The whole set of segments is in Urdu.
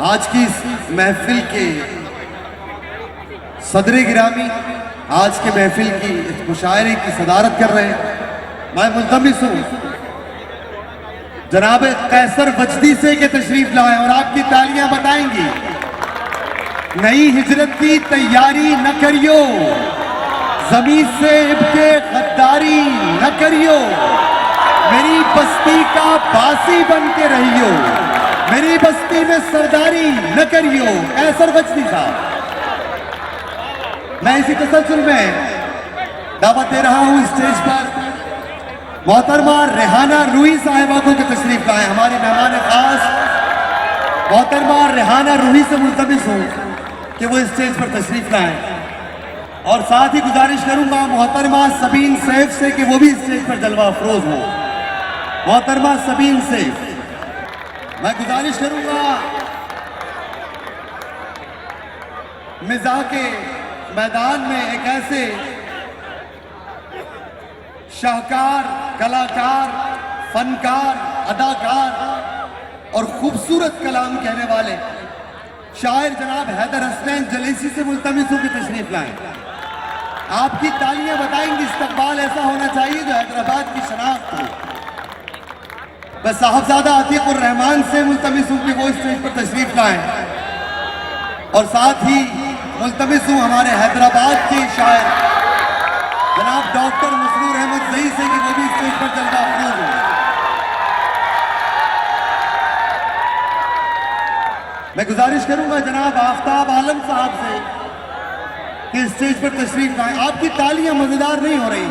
آج کی اس محفل کے صدر گرامی آج کے محفل کی اس مشاعرے کی صدارت کر رہے ہیں. میں ملتمس ہوں جناب قیصر وجدی سے کہ تشریف لائیں اور آپ کی تالیاں بتائیں گی. نئی ہجرت کی تیاری نہ کریو، زمین سے اب کے غداری نہ کریو، میری بستی کا باسی بن کے رہیو، میری بستی میں سرداری نہ کریو. قیصر وجدی صاحب، میں اسی تسلسل میں دعوت دے رہا ہوں اسٹیج پر محترمہ ریحانہ روحی صاحبہ کو کہ تشریف لائیں. ہماری مہمان خاص محترمہ ریحانہ روحی سے ملتمس ہوں کہ وہ اسٹیج پر تشریف لائیں، اور ساتھ ہی گزارش کروں گا محترمہ سبین سیف سے کہ وہ بھی اسٹیج پر جلوہ افروز ہو. محترمہ سبین سیف، میں گزارش کروں گا مزاح کے میدان میں ایک ایسے شاہکار، کلاکار، فنکار، اداکار اور خوبصورت کلام کہنے والے شاعر جناب حیدر حسنین جلیسی سے ملتمس ہوں کہ تشریف لائیں. آپ کی تالیاں بتائیں گی استقبال ایسا ہونا چاہیے جو حیدرآباد کی شناخت ہو. میں صاحبزادہ عتیق الرحمان سے ملتمس ہوں کہ وہ اسٹیج پر تشریف لائیں، اور ساتھ ہی ملتمس ہوں ہمارے حیدرآباد کے شاعر جناب ڈاکٹر مسرور احمد زئی سے کہ وہ بھی اسٹیج پر جلوہ افروز ہوں. میں گزارش کروں گا جناب آفتاب عالم صاحب سے کہ اسٹیج پر تشریف لائیں. آپ کی تالیاں مزیدار نہیں ہو رہی.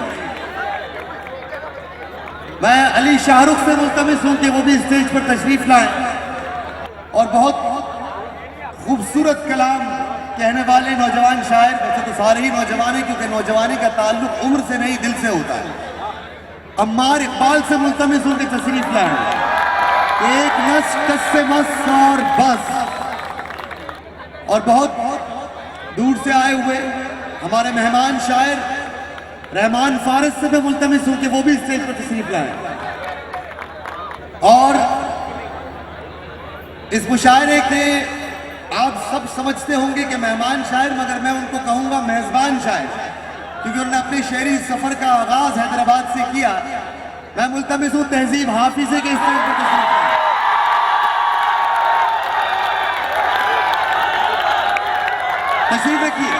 میں علی شاہ رخ سے ملتمس ہوں کہ وہ بھی اسٹیج پر تشریف لائیں، اور بہت خوبصورت کلام کہنے والے نوجوان شاعر، ویسے تو سارے ہی نوجوان ہیں کیونکہ نوجوانی کا تعلق عمر سے نہیں دل سے ہوتا ہے، عمار اقبال سے ملتمس ہوں کہ تشریف لائیں. ایک نس کس سے مس اور بس. اور بہت دور سے آئے ہوئے ہمارے مہمان شاعر رحمان فارس سے میں ملتمس ہوں کہ وہ بھی اسٹیج پر تشریف لائیں. اور اس مشاعرے کے آپ سب سمجھتے ہوں گے کہ مہمان شاعر، مگر میں ان کو کہوں گا میزبان شاعر، کیونکہ انہوں نے اپنی شعری سفر کا آغاز حیدرآباد سے کیا. میں ملتمس ہوں تہذیب حافظ کے اسٹیج پر تشریف لائیں. تشریف رکھیے.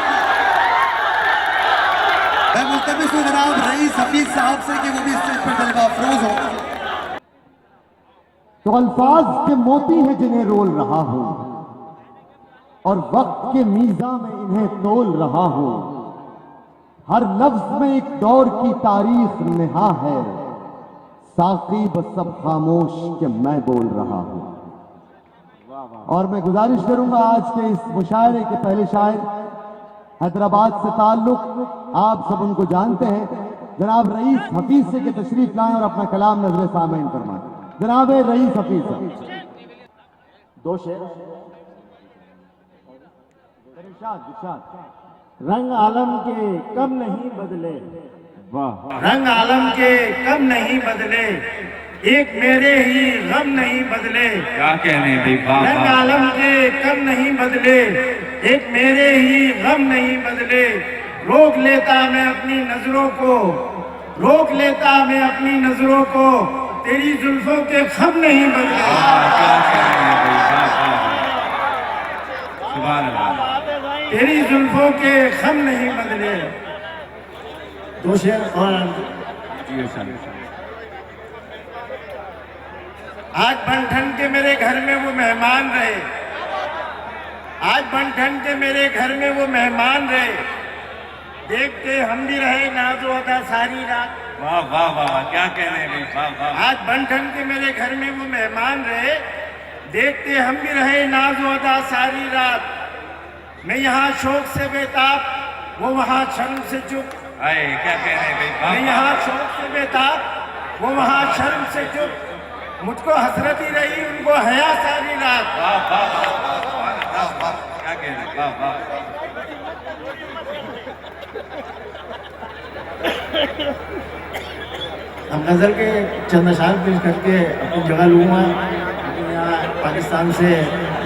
میں ملتمس ہوں جناب رئیس حفیظ صاحب سے کہ وہ بھی اسٹیج پر جلوہ افروز ہو. تو الفاظ کے موتی ہیں جنہیں رول رہا ہوں، اور وقت کے میزاں میں انہیں تول رہا ہوں. ہر لفظ میں ایک دور کی تاریخ نہا ہے، ساقی بس سب خاموش کہ میں بول رہا ہوں. اور میں گزارش کروں گا آج کے اس مشاعرے کے پہلے شاعر حیدرآباد سے تعلق، آپ سب ان کو جانتے ہیں، جناب رئیس حفیظ سے کہ تشریف لائیں اور اپنا کلام نظر سامعین فرمائیں. جناب رئیس حفیظ صاحب. دو شعر. ارشاد. رنگ عالم کے کم نہیں بدلے، رنگ عالم کے کم نہیں بدلے، ایک میرے ہی غم نہیں بدلے. کیا کہنے بھائی، رنگ عالم کے کم نہیں بدلے، ایک میرے ہی غم نہیں بدلے. روک لیتا میں اپنی نظروں کو، روک لیتا میں اپنی نظروں کو، تیری زلفوں کے خم نہیں بدلے. سبحان اللہ. تیری زلفوں کے خم نہیں بدلے. دو شعر اور آج بن ٹھن کے میرے گھر میں وہ مہمان رہے، آج بن ٹھن کے میرے گھر میں وہ مہمان رہے، دیکھتے ہم بھی رہے ناز و ادا ساری رات. واہ واہ واہ، کیا کہنے بھائی، واہ واہ. آج بن ٹھن کے میرے گھر میں وہ مہمان رہے، دیکھتے ہم بھی رہے ناز و ادا ساری رات. میں یہاں شوق سے بےتاب، وہ وہاں شرم سے چپ. آئے کیا کہنے بھائی، واہ میں واہ. یہاں شوق سے بےتاب، وہ وہاں شرم سے چپ. مجھ کو حسرت ہی رہی، ان کو حیا ساری رات. واہ واہ واہ، کیا کہنے، واہ واہ. ہم غزل کے چند اشعار پیش کر کے اپنی جگہ لوں گا. یہاں پاکستان سے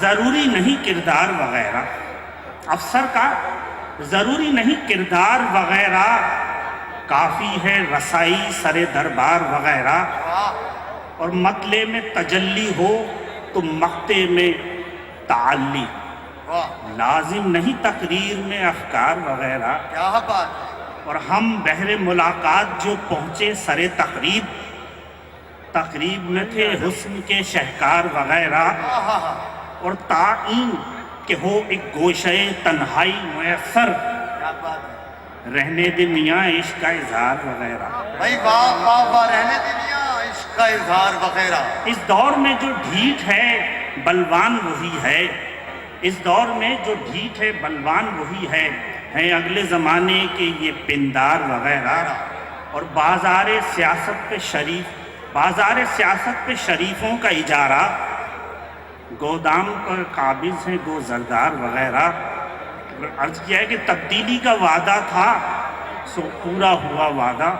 ضروری نہیں کردار وغیرہ، افسر کا ضروری نہیں کردار وغیرہ، کافی ہے رسائی سر دربار وغیرہ، اور مطلع میں تجلی ہو تو مقطع میں تعلی، لازم نہیں تقریر میں افکار وغیرہ۔ کیا بات ہے! اور ہم بہر ملاقات جو پہنچے سر تقریب میں تھے حسن کے شہکار وغیرہ، اور تعین کہ ہو ایک گوشے تنہائی میسر، کیا بات ہے رہنے دے میاں عشق کا اظہار وغیرہ۔ بھائی، واہ واہ واہ! رہنے دنیا عشق کا اظہار وغیرہ۔ اس دور میں جو ڈھیٹ ہے بلوان وہی ہے، اس دور میں جو ڈھیٹ ہے بلوان وہی ہے، ہیں اگلے زمانے کے یہ پندار وغیرہ۔ اور بازار سیاست پہ شریفوں کا اجارہ، گودام پر قابض ہیں گو زردار وغیرہ۔ عرض کیا ہے کہ تبدیلی کا وعدہ تھا سو پورا ہوا وعدہ،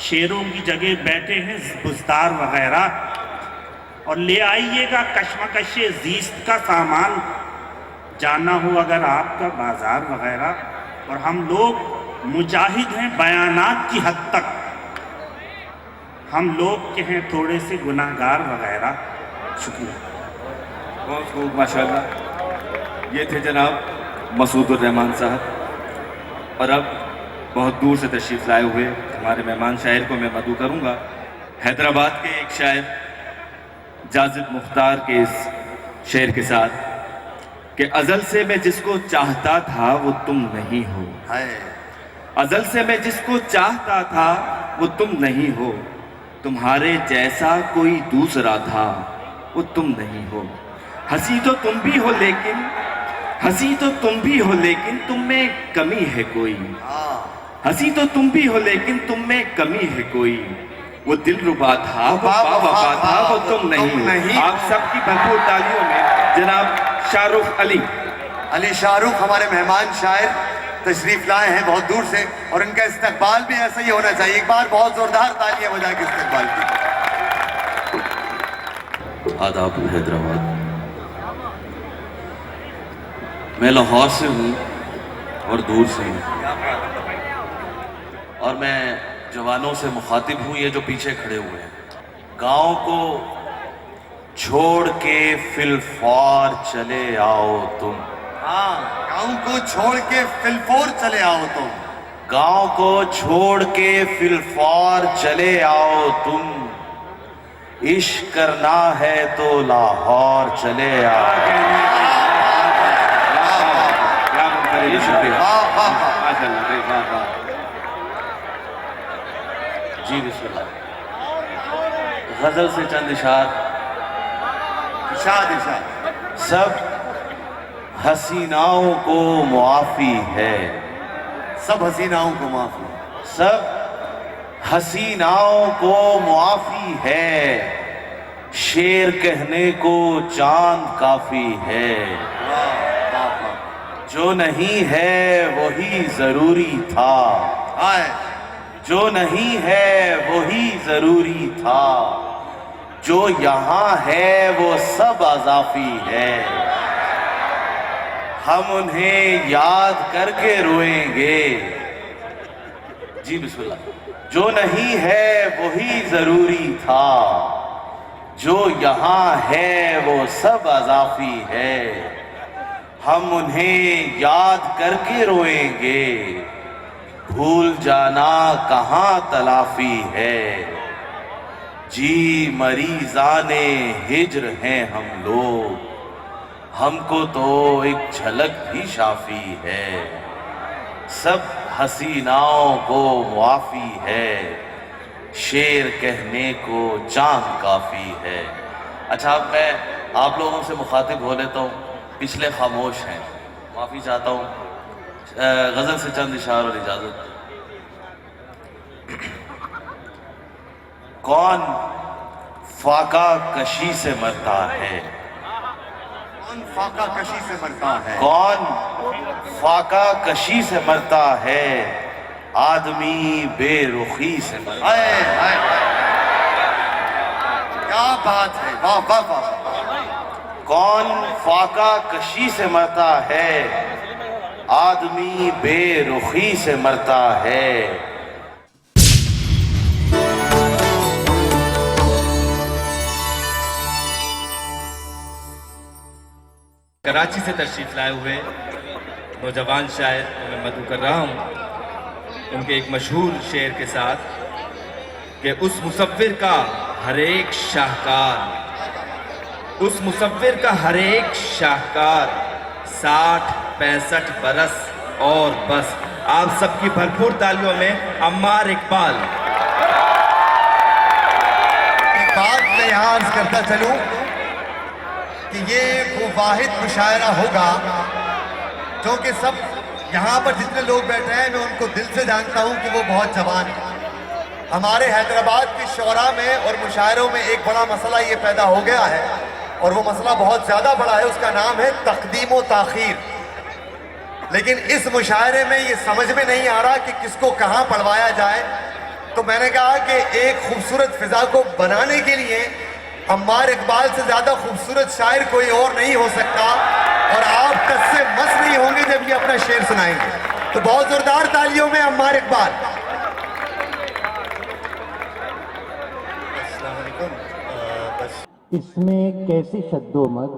شیروں کی جگہ بیٹھے ہیں بزدار وغیرہ۔ اور لے آئیے گا کشمکش زیست کا سامان، جانا ہو اگر آپ کا بازار وغیرہ۔ اور ہم لوگ مجاہد ہیں بیانات کی حد تک، ہم لوگ کے ہیں تھوڑے سے گناہگار وغیرہ۔ شکریہ۔ بہت خوب، ماشاءاللہ۔ یہ تھے جناب مسعود الرحمان صاحب، اور اب بہت دور سے تشریف لائے ہوئے ہمارے مہمان شاعر کو میں مدعو کروں گا، حیدرآباد کے ایک شاعر جازب مختار کے اس شعر کے ساتھ کہ ازل سے میں جس کو چاہتا تھا وہ تم نہیں ہو، ازل سے میں جس کو چاہتا تھا وہ تم نہیں ہو، تمہارے جیسا کوئی دوسرا تھا وہ تم نہیں ہو، ہنسی تو تم بھی ہو لیکن ہنسی تو تم بھی ہو لیکن تم میں کمی ہے کوئی، ہنسی تو تم بھی ہو لیکن تم میں کمی ہے کوئی، وہ دل ربا تھا وہ باوفا تھا وہ تم نہیں۔ آپ سب کی بھرپور تالیوں میں جناب شاہ رخ علی شاہ رخ ہمارے مہمان شاعر تشریف لائے ہیں بہت دور سے، اور ان کا استقبال بھی ایسا ہی ہونا چاہیے۔ ایک بار بہت زوردار تالیاں بجا کے استقبال کی۔ آداب حیدرآباد، میں لاہور سے ہوں اور دور سے ہوں، اور میں جوانوں سے مخاطب ہوں یہ جو پیچھے کھڑے ہوئے ہیں۔ گاؤں کو چھوڑ کے فی الفور چلے آؤ تم، گاؤں کو چھوڑ کے فی الفور چلے آؤ تم، گاؤں کو چھوڑ کے فی الفور چلے آؤ تم، عشق کرنا ہے تو لاہور چلے آؤ۔ شکریہ، جی بسم اللہ۔ غزل سے چند اشعار۔ ارشاد۔ سب حسیناؤں کو معافی ہے، سب حسیناؤں کو معافی، سب حسیناؤں کو معافی ہے، شعر کہنے کو چاند کافی ہے، جو نہیں ہے وہی ضروری تھا، جو نہیں ہے وہی ضروری تھا، جو یہاں ہے وہ سب اضافی ہے، ہم انہیں یاد کر کے روئیں گے۔ جی بسم اللہ۔ جو نہیں ہے وہی ضروری تھا، جو یہاں ہے وہ سب اضافی ہے، ہم انہیں یاد کر کے روئیں گے، بھول جانا کہاں تلافی ہے، جی مریضان ہجر ہیں ہم لوگ، ہم کو تو ایک جھلک بھی شافی ہے، سب حسیناؤں کو معافی ہے، شعر کہنے کو چاند کافی ہے۔ اچھا، اب میں آپ لوگوں سے مخاطب ہو لیتا ہوں، پچھلے خاموش ہیں، معافی چاہتا ہوں، غزل سے چند اشعار اور اجازت۔ کون فاقہ کشی سے مرتا ہے، کون فاقہ کشی سے مرتا ہے، کون فاقہ کشی سے مرتا ہے، آدمی بے رخی سے مرتا ہے۔ کیا بات ہے، واہ واہ واہ! کون فاقہ کشی سے مرتا ہے، آدمی بے رخی سے مرتا ہے۔ کراچی سے تشریف لائے ہوئے نوجوان شاعر میں مدعو کر رہا ہوں ان کے ایک مشہور شعر کے ساتھ کہ اس مصور کا ہر ایک شاہکار، اس مصور کا ہر ایک شاہکار 60-65 برس اور بس۔ آپ سب کی بھرپور تالیوں میں عمار اقبال۔ ایک بات میں یہاں عرض کرتا چلوں کہ یہ وہ واحد مشاعرہ ہوگا جو کہ سب یہاں پر جتنے لوگ بیٹھے ہیں میں ان کو دل سے جانتا ہوں کہ وہ بہت جوان ہیں۔ ہمارے حیدرآباد کی شعراء میں اور مشاعروں میں ایک بڑا مسئلہ یہ پیدا ہو گیا ہے اور وہ مسئلہ بہت زیادہ بڑا ہے، اس کا نام ہے تقدیم و تاخیر۔ لیکن اس مشاعرے میں یہ سمجھ میں نہیں آ رہا کہ کس کو کہاں پڑھوایا جائے، تو میں نے کہا کہ ایک خوبصورت فضا کو بنانے کے لیے عمار اقبال سے زیادہ خوبصورت شاعر کوئی اور نہیں ہو سکتا، اور آپ کس سے مس نہیں ہوں گے جب یہ اپنا شعر سنائیں گے۔ تو بہت زوردار تالیوں میں عمار اقبال۔ السلام علیکم۔ اس میں کیسی شد و مد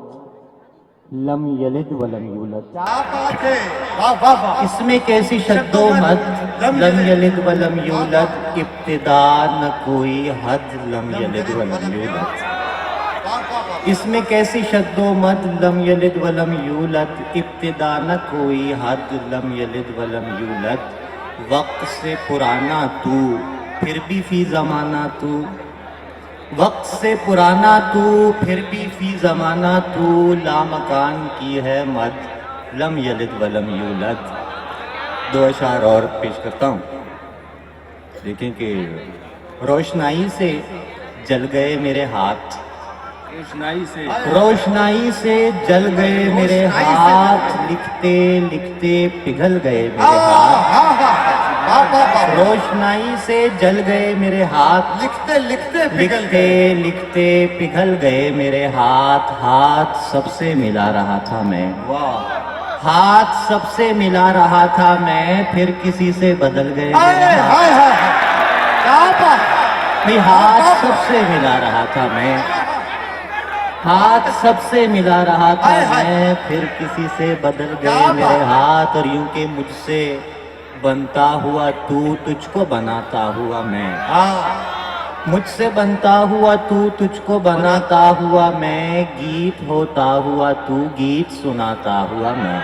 لم یلد ولم یولد، کیا بات ہے، واہ واہ واہ۔ اس میں کیسی شد و مد لم یلد ولم یولد، ابتدا نہ کوئی حد لم یلد ولم یولد۔ اس میں کیسی شد و مد لم یلد ولم یولد، ابتدا نہ کوئی حد لم یلد ولم یولد۔ وقت سے پرانا تو پھر بھی فی زمانہ تو، وقت سے پرانا تو پھر بھی فی زمانہ تو، لامکان کی ہے مد لم یلد ولم یولد۔ دو اشعار اور پیش کرتا ہوں۔ دیکھیں کہ روشنائی سے جل گئے میرے ہاتھ، روشنائی سے جل گئے میرے ہاتھ، لکھتے لکھتے پگھل گئے میرے ہاتھ، روشنائی سے جل گئے میرے ہاتھ، لکھتے لکھتے لکھتے لکھتے پگھل گئے میرے ہاتھ، ہاتھ سب سے ملا رہا تھا میں، ہاتھ سب سے ملا رہا تھا میں، پھر کسی سے بدل گئے میرے ہاتھ، ہاتھ سب سے ملا رہا تھا میں، ہاتھ سب سے ملا رہا تھا میں، پھر کسی سے بدل گئے میرے ہاتھ، اور یوں کہ مجھ سے بنتا ہوا تو تجھ کو بناتا ہوا میں، مجھ سے بنتا ہوا تو تجھ کو بناتا ہوا میں، گیت ہوتا ہوا تو گیت سناتا ہوا میں،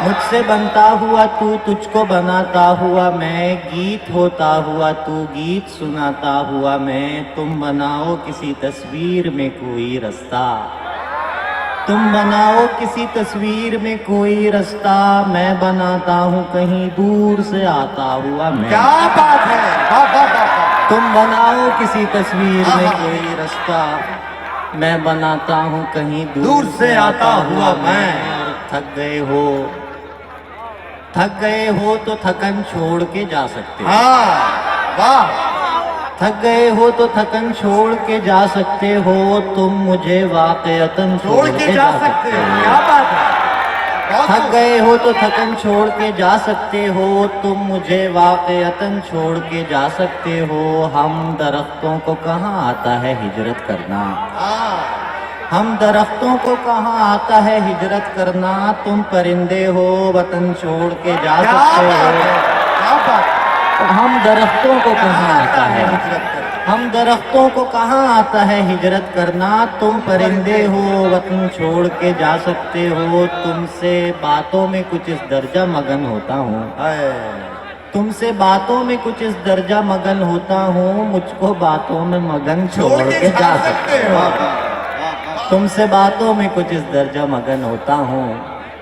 مجھ سے بنتا ہوا تو تجھ کو بناتا ہوا میں، گیت ہوتا ہوا تو گیت سناتا ہوا میں، تم بناؤ کسی تصویر میں کوئی رستہ، تم بناؤ کسی تصویر میں کوئی رستہ، میں بناتا ہوں کہیں دور سے آتا ہوا میں، کیا بات ہے، واہ واہ واہ۔ تم بناؤ کسی تصویر میں کوئی رستہ، میں بناتا ہوں کہیں دور سے آتا ہوا میں، تھک گئے ہو، تھک گئے ہو تو تھکن چھوڑ کے جا سکتے ہو، واہ، تھک گئے ہو تو تھکن چھوڑ کے جا سکتے ہو، تم مجھے واقعتاً چھوڑ کے جا سکتے ہو، کیا بات ہے، تھک گئے ہو تو تھکن چھوڑ کے جا سکتے ہو، تم مجھے واقعتاً چھوڑ کے جا سکتے ہو، ہم درختوں کو کہاں آتا ہے ہجرت کرنا، ہم درختوں کو کہاں آتا ہے ہجرت کرنا، تم پرندے ہو وطن چھوڑ کے جا سکتے ہو، ہم درختوں کو کہاں آتا ہے، ہم درختوں کو کہاں آتا ہے ہجرت کرنا، تم پرندے ہو وطن چھوڑ کے جا سکتے ہو، تم سے باتوں میں کچھ اس درجہ مگن ہوتا ہوں، تم سے باتوں میں کچھ اس درجہ مگن ہوتا ہوں، مجھ کو باتوں میں مگن چھوڑ کے جا سکتے ہو، تم سے باتوں میں کچھ اس درجہ مگن ہوتا ہوں،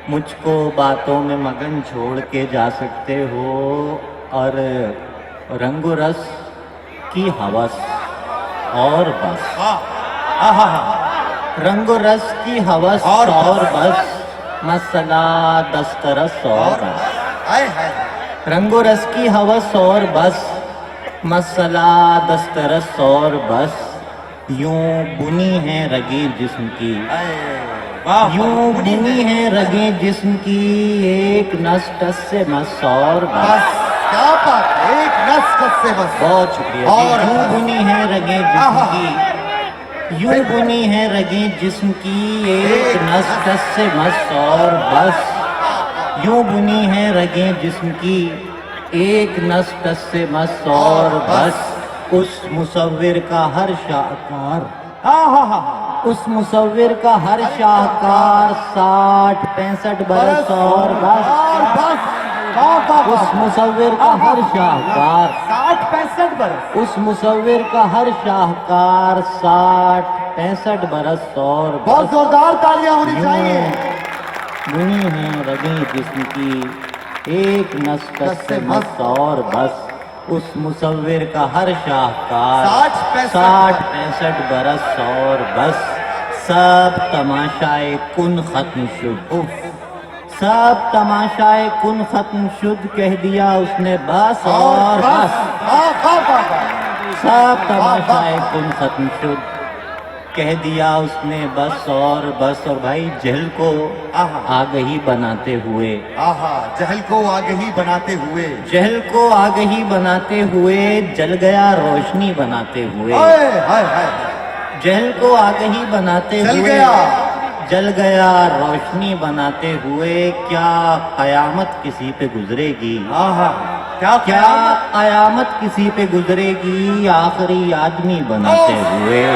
مجھ کو باتوں میں مگن چھوڑ کے جا سکتے ہو، اور رنگ و رس کی ہوس اور بس، رنگ و رس کی ہوس اور بس، مسئلہ دسترس اور بس، رنگ و رس کی ہوس اور بس، مسئلہ دسترس اور بس، یوں بنی ہیں رگیں جسم کی، یوں بنی ہیں رگیں جسم کی، ایک نس ٹس سے مس اور بس۔ بس کیا بات ہے، ایک نس سے بس۔ بہت شکریہ اور جی۔ یوں بنی ہیں رگیں جسم کی، یوں بنی ہیں رگیں جسم کی، ایک نس ٹس سے مس اور بس۔ یوں بنی ہیں رگیں جسم کی، ایک نس ٹس سے مس اور بس۔ اس مصور کا ہر شاہکار، اس مصور کا ہر شاہکار 60-65 برس اور بس۔ اس مصور کا ہر شاہکار 60-65 برس۔ اس مصور کا ہر شاہکار 60-65 برس اور بہت بس۔ زوردار تالیاں ہونی چاہیے۔ بنی ہیں رگیں جسم کی، ایک نس ٹس سے مس اور بس۔ اس مصور کا ہر شاہکار 60-65 برس اور بس۔ سب تماشائے کن ختم شد، سب تماشائے کن ختم شد، کہہ دیا اس نے بس اور بس۔ سب تماشائے کن ختم شد، کہہ دیا اس نے بس اور بس۔ اور بھائی جہل کو آگہی بناتے ہوئے، جہل کو آگہی بناتے ہوئے، جہل کو آگہی بناتے ہوئے، جل گیا روشنی بناتے ہوئے، ہائے ہائے ہائے، جہل کو آگہی بناتے جل ہوئے، گیا، جل گیا روشنی بناتے ہوئے، کیا قیامت کسی پہ گزرے گی؟ کیا قیامت کسی پہ گزرے گی آخری آدمی بناتے ہوئے؟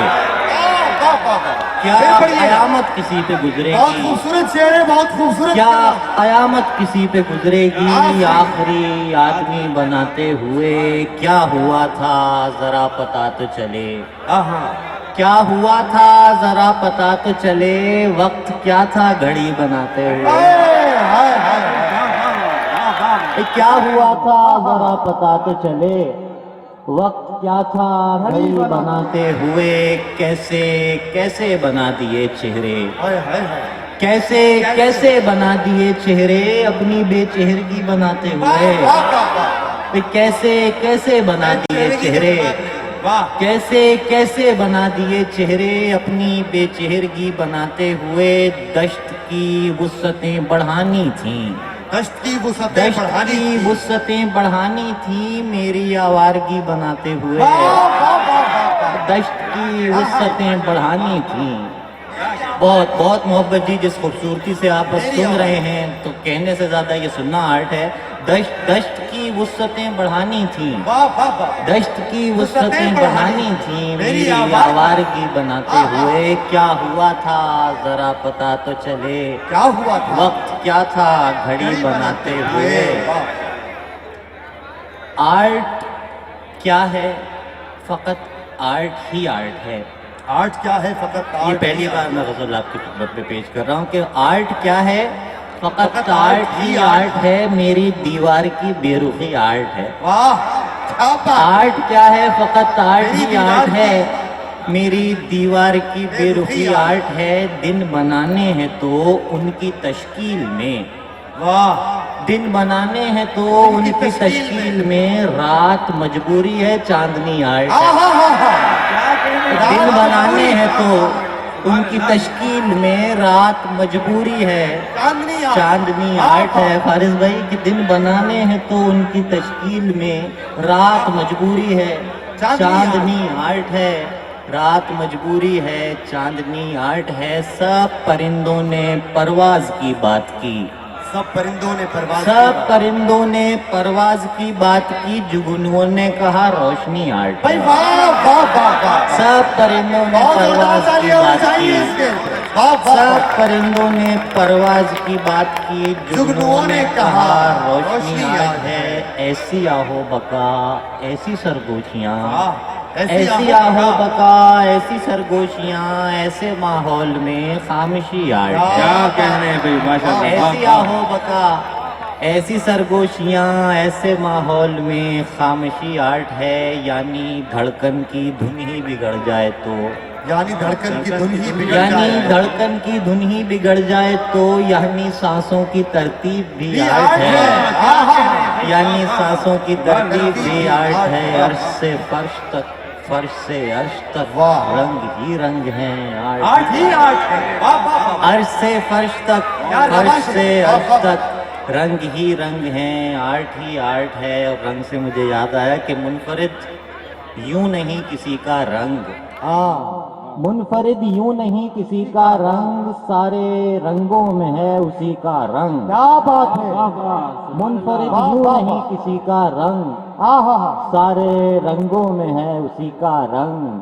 کیا قیامت کسی پہ گزرے بہت گی؟ خوبصورت شعر ہے، بہت خوبصورت۔ کیا قیامت کسی پہ گزرے گی آخری آدمی بناتے ہوئے؟ کیا ہوا تھا ذرا پتا تو چلے، کیا ہوا تھا ذرا پتا تو چلے، وقت کیا تھا گھڑی بناتے ہوئے؟ کیا ہوا تھا ذرا پتا تو چلے، وقت کیا تھا گھڑی بناتے ہوئے؟ کیسے کیسے بنا دیے چہرے، کیسے کیسے بنا دیے چہرے اپنی بے چہرگی بناتے ہوئے؟ کیسے کیسے بنا دیے چہرے، کیسے کیسے بنا دیے چہرے اپنی بے چہرگی بناتے ہوئے؟ دشت کی وسعتیں بڑھانی تھیں، دشت کی وسعتیں دشت بڑھانی کی تھی۔ وسعتیں بڑھانی تھی میری آوارگی بناتے ہوئے، دشت کی وسعتیں بڑھانی تھیں۔ بہت بہت محبت جی، جس خوبصورتی سے آپ بس سن رہے ہیں تو کہنے سے زیادہ یہ سننا آرٹ ہے۔ دشت کی وسعتیں بڑھانی تھیں، دشت کی وسعتیں بڑھانی تھیں میری آوارگی بناتے ہوئے۔ کیا ہوا تھا ذرا پتا تو چلے، کیا ہوا تھا، وقت کیا تھا گھڑی بناتے ہوئے؟ آرٹ کیا ہے؟ فقط آرٹ ہی آرٹ ہے۔ آرٹ کیا ہے؟ فقط یہ آرٹ پہلی بار میں غزل آپ کی خدمت پہ پیش کر رہا ہوں کہ آرٹ کیا ہے؟ فقط آرٹ ہی آرٹ ہے، میری دیوار کی بے رخی آرٹ ہے۔ واہ کیا بات، آرٹ کیا ہے؟ فقط آرٹ ہی آرٹ ہے، میری دیوار کی بے رخی آرٹ ہے۔ دن بنانے ہیں تو ان کی تشکیل میں، واہ دن بنانے ہیں تو ان کی تشکیل میں، رات مجبوری ہے چاندنی آرٹ ہے۔ دن بنانے ہیں تو ان کی تشکیل میں، رات مجبوری ہے چاندنی آرٹ ہے۔ فارس بھائی کہ دن بنانے ہیں تو ان کی تشکیل میں، رات مجبوری ہے چاندنی آرٹ ہے، رات مجبوری ہے چاندنی آرٹ ہے۔ سب پرندوں نے پرواز کی بات کی، سب پرندوں نے پرواز سب پرندوں نے پرواز کی بات کی، جگنوں نے کہا روشنی آرٹ ہے۔ واہ واہ واہ، سب پرندوں نے پرواز کی بات کی، سب پرندوں نے پرواز کی بات کی، جگنوں نے کہا روشنی آرٹ ہے۔ ایسی آہو بقا ایسی سرگوشیاں، ایسی آہو بقا ایسی سرگوشیاں، ایسے ماحول میں خاموشی آرٹ ہے۔ کیا کہنے بھائی، ماشاءاللہ۔ ایسی آہو بقا ایسی سرگوشیاں، ایسے ماحول میں خاموشی آرٹ ہے۔ یعنی دھڑکن کی دھن ہی بگڑ جائے تو، یعنی دھڑکن کی دھن ہی بگڑ یعنی جائے، دھڑکن کی دھن ہی بگڑ جائے تو، یعنی سانسوں کی ترتیب بھی آرٹ ہے، یعنی سانسوں کی ترتیب بھی آرٹ ہے۔ عرش سے فرش تک فرش سے عرش تک واہ۔ رنگ ہی رنگ ہیں، آج ہی آج ہے۔ واہ واہ واہ۔ عرش سے فرش تک، فرش سے عرش تک رنگ ہی رنگ ہیں، آرٹ ہی آرٹ ہے۔ اور رنگ سے مجھے یاد آیا کہ منفرد یوں نہیں کسی کا رنگ، منفرد یوں نہیں کسی کا رنگ، سارے رنگوں میں ہے اسی کا رنگ۔ کیا بات ہے، منفرد یوں نہیں کسی کا رنگ، سارے رنگوں میں ہے اسی کا رنگ۔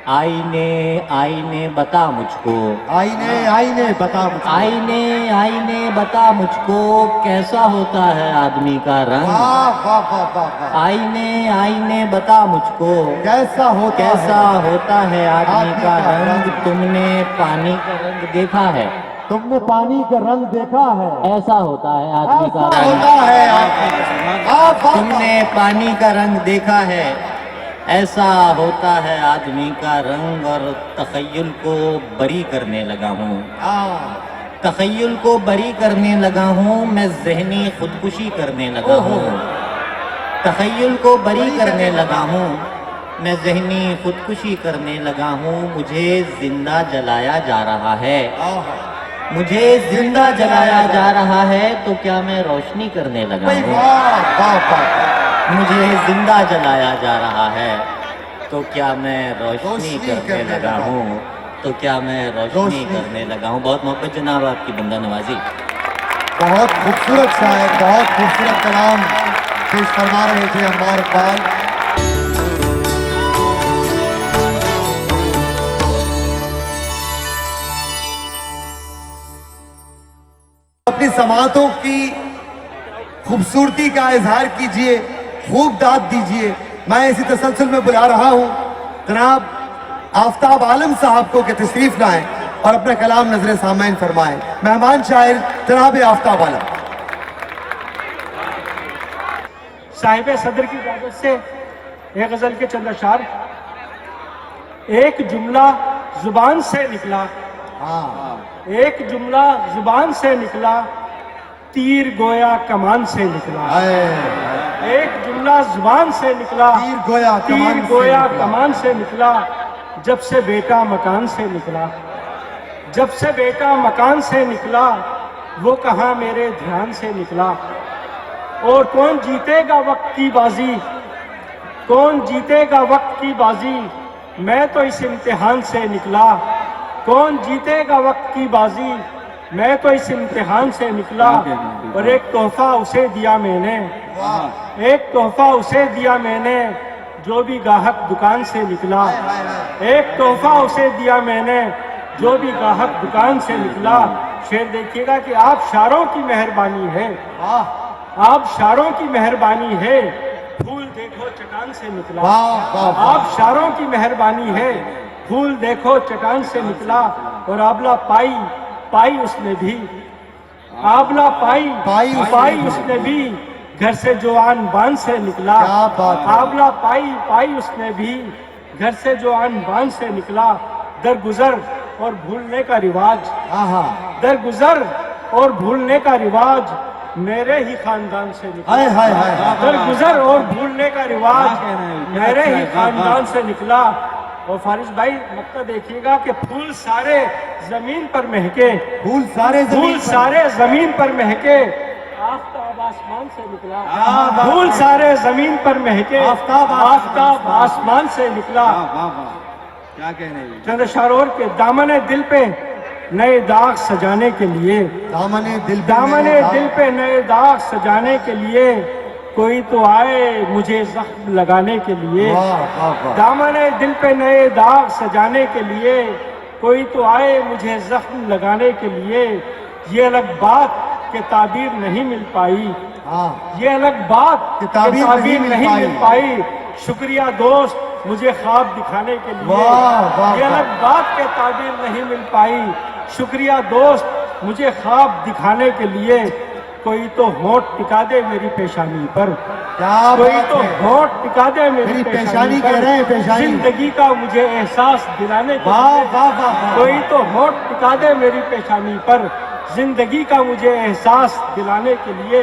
آئینے آئینے بتا مجھ کو، آئینے آئینے بتا مجھ کو۔ آئینے آئینے بتا مجھ کو، کیسا ہوتا ہے آدمی کا رنگ۔ واہ واہ واہ واہ واہ۔ آئینے آئینے بتا مجھ کو، کیسا ہوتا ہے؟ کیسا ہوتا ہے آدمی کا رنگ۔ تم نے پانی کا رنگ دیکھا ہے، تم نے پانی کا رنگ دیکھا ہے، ایسا ہوتا ہے آدمی کا ایسا رنگ۔ ہوتا ہے آپ تم نے پانی کا رنگ دیکھا ہے، ایسا ہوتا ہے آدمی کا رنگ۔ اور تخیل کو بری کرنے لگا ہوں، تخیل کو بری کرنے لگا ہوں، میں ذہنی خودکشی کرنے لگا ہوں۔ تخیل کو بری کرنے لگا ہوں، میں ذہنی خودکشی کرنے لگا ہوں۔ مجھے زندہ جلایا جا رہا ہے، مجھے زندہ جلایا جا رہا ہے، تو کیا میں روشنی کرنے لگا ہوں؟ مجھے زندہ جلایا جا رہا ہے، تو کیا میں روشنی کرنے لگا ہوں؟ تو کیا میں روشنی کرنے لگا ہوں؟ بہت محبت جناب آپ کی بندہ نوازی۔ بہت خوبصورت شاعر، بہت خوبصورت کلام پیش فرما رہے تھے عمار اقبال۔ اپنی سماعتوں کی خوبصورتی کا اظہار کیجئے، خوب داد دیجئے۔ میں اسی تسلسل میں بلا رہا ہوں جناب آفتاب عالم صاحب کو کہ تشریف لائیں اور اپنا کلام نظر سامعین فرمائیں۔ مہمان شاعر جناب آفتاب عالم۔ صاحب صدر کی اجازت سے ایک غزل کے چند اشعار۔ ایک جملہ زبان سے نکلا، ایک جملہ زبان سے نکلا، تیر گویا کمان سے نکلا۔ ایک جملہ زبان سے نکلا، تیر گویا کمان تیر سے گویا نکلا۔ کمان سے نکلا، جب سے بیٹا مکان سے نکلا، جب سے بیٹا مکان سے نکلا، وہ کہاں میرے دھیان سے نکلا۔ اور کون جیتے گا وقت کی بازی، کون جیتے گا وقت کی بازی، میں تو اس امتحان سے نکلا۔ کون جیتے گا وقت کی بازی، میں تو اس امتحان سے نکلا۔ اور ایک تحفہ اسے دیا میں نے، ایک تحفہ اسے دیا میں نے، جو بھی گاہک دکان سے نکلا۔ ایک تحفہ اسے دیا میں نے، جو بھی گاہک دکان سے نکلا۔ شعر دیکھیے گا کہ آپ شاعروں کی مہربانی ہے، آپ شاعروں کی مہربانی ہے، پھول دیکھو چٹان سے نکلا۔ آپ شاعروں کی مہربانی ہے، پھول دیکھو چٹان سے نکلا۔ اور آبلہ پائی پائی اس نے بھی، آبلہ پائی اس نے بھی، گھر سے جوان بان سے نکلا۔ آبلہ پائی اس نے بھی، گھر سے جوان بان سے نکلا۔ درگزر اور بھولنے کا رواج، درگزر اور بھولنے کا رواج میرے ہی خاندان سے نکلا۔ درگزر اور بھولنے کا رواج میرے ہی خاندان سے نکلا۔ اور فارس بھائی مقطع دیکھیے گا کہ پھول سارے زمین پر مہکے، پھول سارے پھول سارے زمین پر مہکے، آفتاب آسمان سے نکلا۔ پھول سارے زمین پر مہکے، آفتاب آسمان سے نکلا۔ چند اشعار اور کے دامن دل پہ نئے داغ سجانے کے لیے، دامن دل پہ نئے داغ سجانے کے لیے، کوئی تو آئے مجھے زخم لگانے کے لیے۔ دامن دل پہ نئے داغ سجانے کے لیے، کوئی تو آئے مجھے زخم لگانے کے لیے۔ یہ الگ بات کہ تعبیر نہیں مل پائی، یہ الگ بات کہ تعبیر نہیں مل پائی۔ شکریہ دوست مجھے خواب دکھانے کے لیے، یہ الگ بات کہ تعبیر نہیں مل پائی۔ شکریہ دوست مجھے خواب دکھانے کے لیے، کوئی تو ہونٹ ٹکا دے میری پیشانی پر، کوئی تو ہونٹ ٹکا دے میری پیشانی پر، زندگی کا مجھے احساس دلانے کے لیے، کوئی تو ہونٹ ٹکا دے میری پیشانی پر، زندگی کا مجھے احساس دلانے کے لیے۔